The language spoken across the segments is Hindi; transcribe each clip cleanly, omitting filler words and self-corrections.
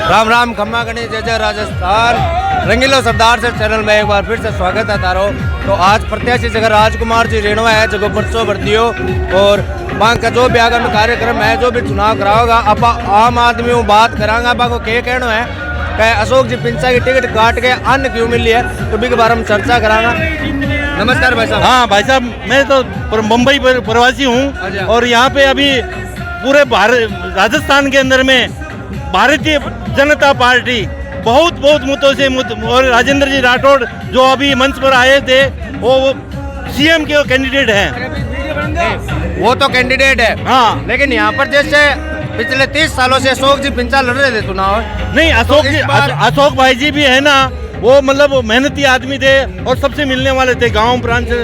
राम राम खम्मा गणी जय जय राजस्थान। रंगीलो सरदार से चैनल में एक बार फिर से स्वागत है तारो। तो आज प्रत्याशी जगह राजकुमार जी रेणुआ है जगह परसों भर्तियों और वहाँ का जो भी आगामी कार्यक्रम है जो भी चुनाव कराओगा आप आम आदमी को बात करांगा आप को क्या कहना है कि अशोक जी पिंचा की टिकट काट के अन्य क्यों मिली है तो भी के बारे में चर्चा करांगा। नमस्कार भाई साहब। हाँ भाई साहब, मैं तो मुंबई प्रवासी हूँ और यहाँ पे अभी पूरे भारत राजस्थान के अंदर में भारतीय जनता पार्टी बहुत मुद्दों से और राजेंद्र जी राठौड़ जो अभी मंच पर आए थे वो सीएम के कैंडिडेट हैं। वो तो कैंडिडेट है हाँ, लेकिन यहाँ पर जैसे पिछले 30 सालों से अशोक जी पिंचा लड़ रहे थे चुनाव। नहीं अशोक भाई जी भी है ना, वो मतलब मेहनती आदमी थे और सबसे मिलने वाले थे, गांव प्रांत से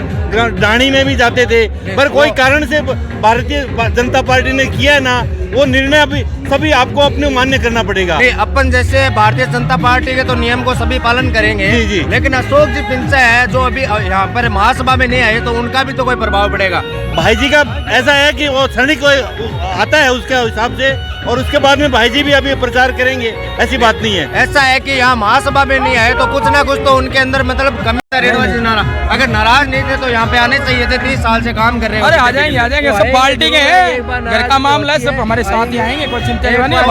डाणी में भी जाते थे, पर कोई कारण से भारतीय जनता पार्टी ने किया ना वो निर्णय अभी सभी आपको अपने मान्य करना पड़ेगा। अपन जैसे भारतीय जनता पार्टी के तो नियम को सभी पालन करेंगे जी। लेकिन अशोक जी पिंचा है जो अभी यहाँ पर महासभा में नहीं आए तो उनका भी तो कोई प्रभाव पड़ेगा। भाई जी का ऐसा है कि वो क्षणिक आता है उसके हिसाब से और उसके बाद में भाई जी भी अभी प्रचार करेंगे, ऐसी बात नहीं है। ऐसा है कि यहाँ महासभा में नहीं आए तो कुछ ना कुछ तो उनके अंदर मतलब कमी रेणुआ जी अगर नाराज नहीं थे तो यहाँ पे आने चाहिए थे। 30 साल से काम कर रहे हैं। अरे आ जाएंगे सब पार्टी के हैं, घर का मामला है, सब हमारे साथ ही आएंगे, कोई चिंता नहीं है।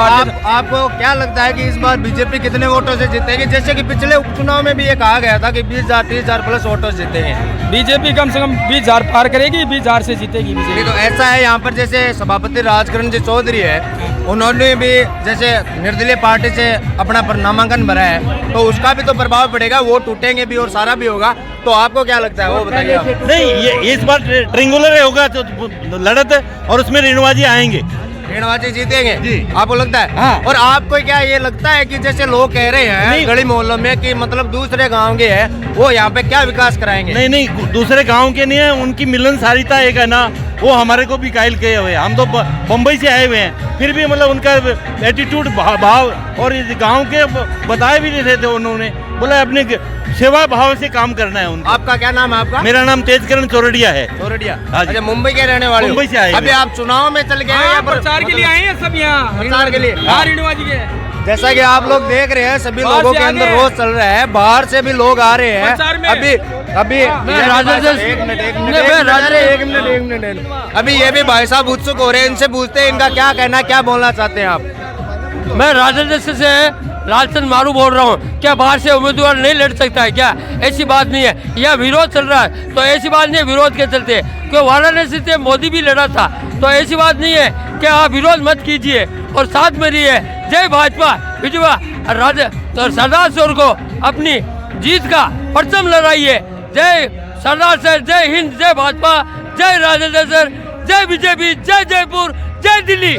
आपको क्या लगता है कि इस बार बीजेपी कितने वोटों से जीतेगी? जैसे कि पिछले उपचुनाव में भी ये कहा गया था कि 20,000 30,000 प्लस वोटों से जीतेंगे। बीजेपी कम से कम 20,000 पार करेगी, 20,000 से जीतेगी बीजेपी। तो ऐसा है यहाँ पर जैसे सभापति राजकरण जी चौधरी है उन्होंने भी जैसे निर्दलीय पार्टी से अपना नामांकन भरा है तो उसका भी तो प्रभाव पड़ेगा, वो टूटेंगे भी और सारा भी होगा। तो आपको क्या लगता है वो बताइए आप। नहीं ये इस बार ट्रिंगुलर होगा तो लड़त और उसमें रेणुआ जी आएंगे, रेणुआ जी जीतेंगे जी। आपको लगता है? हाँ। और आपको क्या ये लगता है कि जैसे लोग कह रहे हैं गली मोहल्लों में कि मतलब दूसरे गांव के हैं वो यहाँ पे क्या विकास कराएंगे? नहीं दूसरे गांव के नहीं है, उनकी मिलनसारिता एक है ना, वो हमारे को भी कायल किए हुए हैं। हम तो बम्बई से आए हुए हैं, फिर भी मतलब उनका एटीट्यूड भाव और गांव के बताए भी नहीं थे, उन्होंने बोला अपने सेवा भाव से काम करना है उनको। आपका क्या नाम है आपका? मेरा नाम तेजकरण चौरडिया है। चौरडिया। हाँ जी। अच्छा, मुंबई के रहने वाले? मुंबई से आए। अभी आप चुनाव में चल गए या प्रचार के लिए आए हैं सब यहाँ? प्रचार के लिए रेणुआ जी के। जैसा कि आप लोग देख रहे हैं सभी लोगों के अंदर रोज चल रहा है, बाहर से भी लोग आ रहे हैं। अभी एक मिनट अभी ये भी भाई साहब उत्सुक हो रहे हैं, इनसे पूछते हैं इनका क्या कहना, क्या बोलना चाहते हैं आप? मैं राजस्थान से लालचंद मारू बोल रहा हूँ। क्या बाहर से उम्मीदवार नहीं लड़ सकता है क्या? ऐसी बात नहीं है, यह विरोध चल रहा है तो ऐसी बात नहीं है विरोध के चलते, क्यों वाराणसी से मोदी भी लड़ा था तो ऐसी बात नहीं है कि आप विरोध मत कीजिए और साथ में रहिए। जय भाजपा विजवा और सरदार सर को अपनी जीत का परचम लहराइए। जय सरदार सर, जय हिंद, जय भाजपा, जय राजेंद्र सर, जय बीजेपी, जय जयपुर, जय दिल्ली।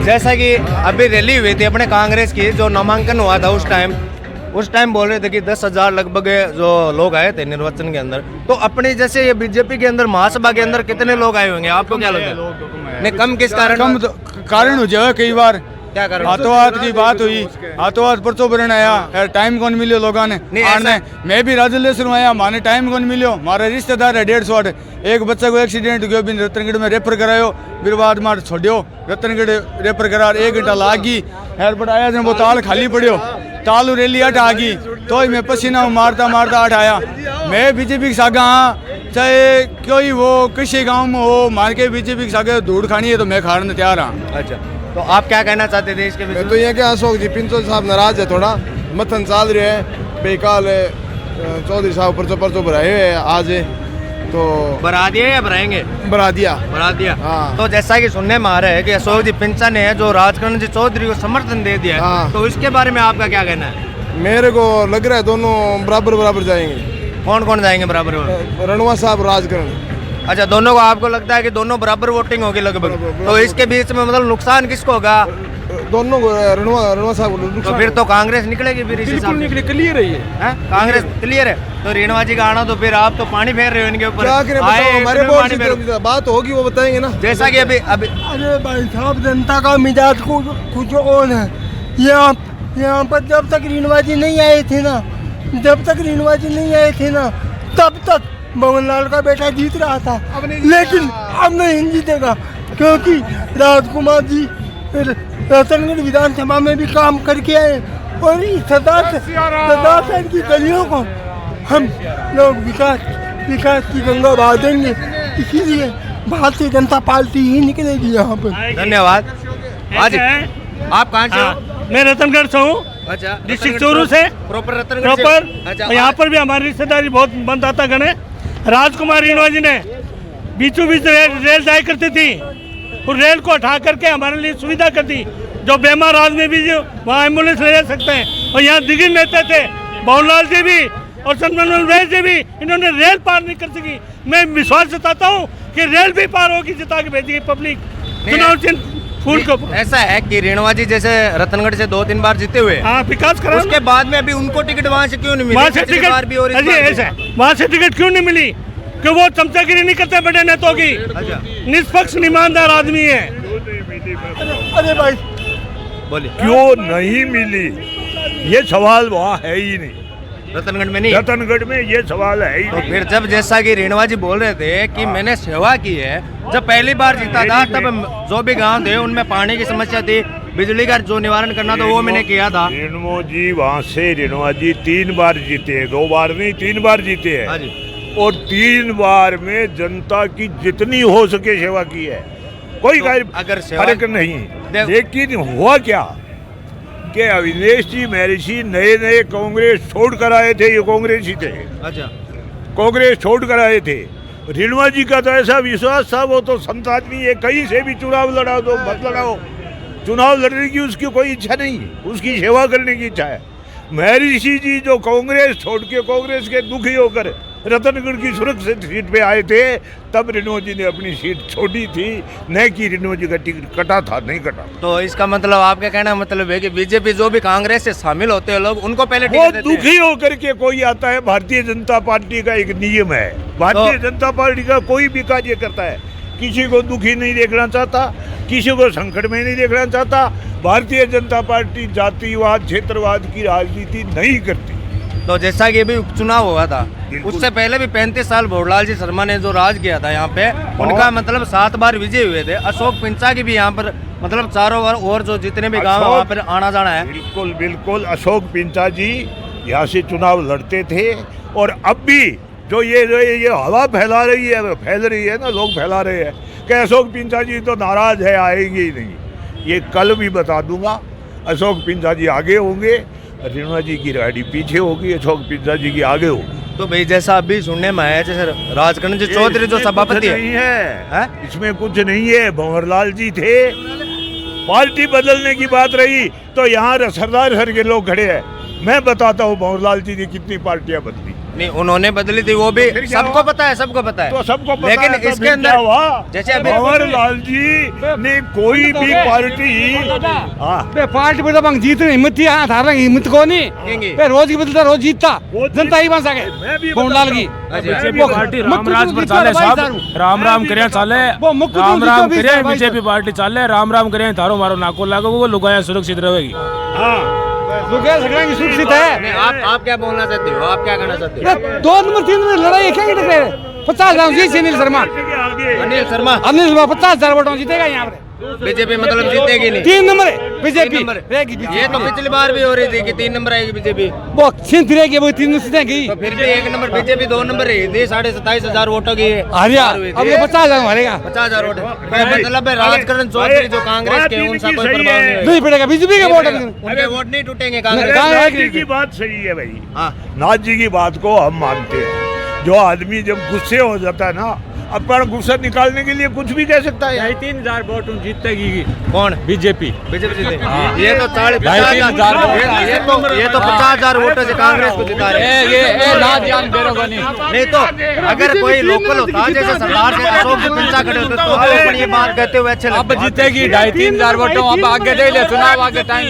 जैसा कि अभी रैली हुई थी अपने कांग्रेस की, जो नामांकन हुआ था उस टाइम बोल रहे थे कि 10,000 लगभग जो लोग आए थे निर्वाचन के अंदर। तो अपने जैसे ये बीजेपी के अंदर महासभा के अंदर कितने लोग आए होंगे आपको क्या लगता है? नहीं कम किस कारण? कम कारण हो जाए कई बार क्या कारण? हाथों हाथ की बात हुई, हाथों हाथ परचो बरन आया यार, टाइम कौन मिलो लोगों ने मैं भी राजस्थान आया, माने टाइम कौन मिलो। हमारा रिश्तेदार है 150 एक बच्चा को एक्सीडेंट हो गया, भी रतनगढ़ में रेफर करायो, फिर बाद में छोड़ियो रतनगढ़ रेफर करा 1 घंटा लागी एयरपोर्ट आया वो ताल खाली पड़ियो, तालू रैली 8 आ गई तो मैं पसीना मारता 8 आया। मैं बीजेपी के सागा हाँ, चाहे कोई वो किसी गाँव में हो, मार के बीजेपी के सागे धूड़ खानी है तो मैं खाने तैयार हाँ। अच्छा, तो आप क्या कहना चाहते थे इसके मैं तो ये क्या अशोक जी पिंचो साहब नाराज है, थोड़ा मथन चाल रहे हैं बेकाल चौधरी साहब परचो भराए हुए आज तो बरा दिया या भराएंगे? बरा दिया हाँ। तो जैसा कि सुनने में आ रहा है कि अशोक जी पिंचा ने जो राजकरण जी चौधरी को समर्थन दे दिया है हाँ। तो इसके बारे में आपका क्या कहना है? मेरे को लग रहा है दोनों बराबर जाएंगे। कौन कौन जाएंगे बराबर? रणवा साहब राजकरण। अच्छा, दोनों को आपको लगता है कि दोनों बराबर वोटिंग होगी लगभग? तो इसके बीच में मतलब नुकसान किसको होगा? दोनों को रणवा साहब। तो फिर तो कांग्रेस निकलेगी फिर इसी साल निकले, क्लियर है ये। कांग्रेस क्लियर है तो रेणुआ जी का आना तो फिर आप तो पानी फेर रहे हो इनके ऊपर। क्या करें बताओ, हमारे बहुत बात होगी वो बताएंगे ना। जैसा कि अभी अरे भाई साहब जनता का मिजाज कुछ और है। यहाँ पर जब तक रेणुआ जी नहीं आए थे ना तब तक मोहनलाल का बेटा जीत रहा था, लेकिन अब नहीं जीतेगा क्योंकि राजकुमार जी रतनगढ़ विधानसभा में भी काम करके आए और इस सरदार की गलियों को हम लोग विकास की गंगा बहा देंगे। इसीलिए भारतीय जनता पार्टी ही निकलेगी यहाँ पर। धन्यवाद। आज आप कहाँ से हो? मैं रतनगढ़ से हूँ। अच्छा, डिस्ट्रिक्ट चूरू से प्रॉपर रतनगढ़ से? प्रॉपर। अच्छा, यहाँ पर भी हमारी रिश्तेदारी बहुत बनता गण है। राजकुमार रेणुआ जी ने बीचों बीच रेल जाया करती थी, उस रेल को हटा करके हमारे लिए सुविधा कर दी। जो बेमार आदमी भी जो वहाँ एम्बुलेंस ले जा सकते हैं। और यहाँ दिग्गज नेता थे बहुलाल जी भी और चंद्रमोहन वैद्य जी भी, इन्होंने रेल पार नहीं कर सकी। मैं विश्वास जताता हूँ कि रेल भी पार होगी, जिता के भेजेगी पब्लिक चुनाव चिन्ह फूल को। ऐसा है कि रेणुआ जी जैसे रतनगढ़ से 2-3 बार जीते हुए, हाँ विकास करा, उसके उसके बाद में अभी उनको टिकट वहाँ से क्यों नहीं मिली? वहाँ से टिकट वहाँ से टिकट क्यों नहीं मिली? कि वो चमचागिरी नहीं करते बड़े नेताओं की। निष्पक्ष ईमानदार आदमी है। अरे भाई बोलिए, क्यों नहीं मिली, ये सवाल वहाँ है ही नहीं। रतनगढ़ में नहीं? रतनगढ़ में ये सवाल है ही तो नहीं। फिर जब जैसा कि रेणुआ जी बोल रहे थे कि मैंने सेवा की है, जब पहली बार जीता था तब जो भी गांव थे उनमें पानी की समस्या थी, बिजली का जो निवारण करना था वो मैंने किया था। रेणुआ जी वहाँ से रेणुआ जी 3 बार जीते हैं, 2 बार नहीं 3 बार जीते हैं। हाँ जी। और 3 बार में जनता की जितनी हो सके सेवा की है, कोई अगर सेवा- फर्क नहीं। लेकिन हुआ क्या कि अविनेश जी महर्षि नए कांग्रेस छोड़ कर आए थे, ये कांग्रेसी थे। अच्छा, कांग्रेस छोड़ कर आए थे। रेणुआ जी का तो ऐसा विश्वास था, वो तो संत आदमी है, कहीं से भी चुनाव लड़ा दो मत लड़ाओ, चुनाव लड़ने की उसकी कोई इच्छा नहीं, उसकी सेवा करने की इच्छा है। महर्षि जी जो कांग्रेस छोड़ के कांग्रेस के दुखी होकर रतनगढ़ की सुरक्षित सीट पे आए थे, तब रेणुआ जी ने अपनी सीट छोड़ी थी, न कि रेणुआ जी का टिकट कटा था, नहीं कटा। तो इसका मतलब आपका कहना मतलब है कि बीजेपी जो भी कांग्रेस से शामिल होते हैं लोग, उनको पहले वो टिकट देते हैं। दुखी होकर के कोई आता है। भारतीय जनता पार्टी का एक नियम है, भारतीय जनता पार्टी का कोई भी कार्य करता है, किसी को दुखी नहीं देखना चाहता, किसी को संकट में नहीं देखना चाहता। भारतीय जनता पार्टी जातिवाद क्षेत्रवाद की राजनीति नहीं करती। तो जैसा कि अभी उपचुनाव हुआ था, उससे पहले भी 35 साल भोरलाल जी शर्मा ने जो राज किया था यहाँ पे, उनका मतलब 7 बार विजय हुए थे। अशोक पिंचा की भी यहाँ पर मतलब चारों बार और जो जितने भी गांव वहाँ पर आना जाना है। बिल्कुल बिल्कुल, अशोक पिंचा जी यहाँ से चुनाव लड़ते थे। और अब भी जो ये हवा फैल रही है ना, लोग फैला रहे हैं कि अशोक पिंचा जी तो नाराज है, आएंगे ही नहीं। ये कल भी बता दूंगा, अशोक पिंचा जी आगे होंगे, रेणुआ जी की गाड़ी पीछे होगी, अशोक पिंचा जी की आगे होगी। तो भाई जैसा अभी सुनने में आया, जैसे राजकरण जी चौधरी जो सभापति नहीं है, है, इसमें कुछ नहीं है। भंवरलाल जी थे, पार्टी बदलने की बात रही तो यहाँ सरदार सर के लोग खड़े हैं। मैं बताता हूँ भंवरलाल जी ने कितनी पार्टियां बदली। नहीं, उन्होंने बदली थी, वो भी सबको पता है, सबको पता है। तो सबको पता लेकिन है, तो इसके फिर अंदर क्या हुआ? जैसे अभी भंवरलाल जी ने कोई भी पार्टी, हाँ पार्टी पर तो जीत हिम्मत थी, हाँ था हिम्मत को नहीं, रोज की बदलता रोज जीतता, जनता ही बन सके भंवरलाल की। बीजेपी पार्टी राम राज पर चाले साहब, राम राम करे चाले, राम राम करे बीजेपी पार्टी चाले, राम राम करे थारो मारो नाको लागो, वो लुगाया सुरक्षित रहेगी। हाँ सुरक्षित है। नहीं, आप क्या बोलना चाहते हो, आप क्या कहना चाहते हो? 2 नंबर 3 नंबर लड़ाई क्या टकरे 50,000 जी से अनिल शर्मा, अनिल शर्मा 50,000 वोटों जीतेगा यहाँ पे। बीजेपी मतलब जीतेगी नहीं। 3 नंबर है बीजेपी, ये तो पिछली बार भी हो रही थी कि 3 नंबर आएगी बीजेपी, वो छिंद रहेगी, वो 3 सीटें गई। तो फिर भी 1 नंबर बीजेपी 2 नंबर रही थी, 27,500 वोटों की हरिया, अब ये 50,000 मारेगा, 50,000 वोट। मतलब है राजकरण चौधरी जो कांग्रेस के, उनका कोई प्रभाव नहीं पड़ेगा, बीजेपी के वोट उनके वोट नहीं टूटेंगे नाथ कांग्रेस। जी की बात सही है भाई, हाँ, नाथ जी की बात को हम मानते हैं। जो आदमी जब गुस्से हो जाता है ना, अपना गुस्सा निकालने के लिए कुछ भी कह सकता है। 3,000 वोट जीतेगी कौन? बीजेपी। बीजेपी जीते। ये तो 50,000, ये तो 50,000 वोटों से कांग्रेस को जिता रहे हैं। नहीं तो अगर कोई लोकल होता जैसे सरदार से अशोक जी पिंचा खड़े होते तो अपन ये बात कहते हुए अच्छे लगते। अब जीतेगी 2,500-3,000 वोटों, अब आगे दे ले चुनाव, आगे टाइम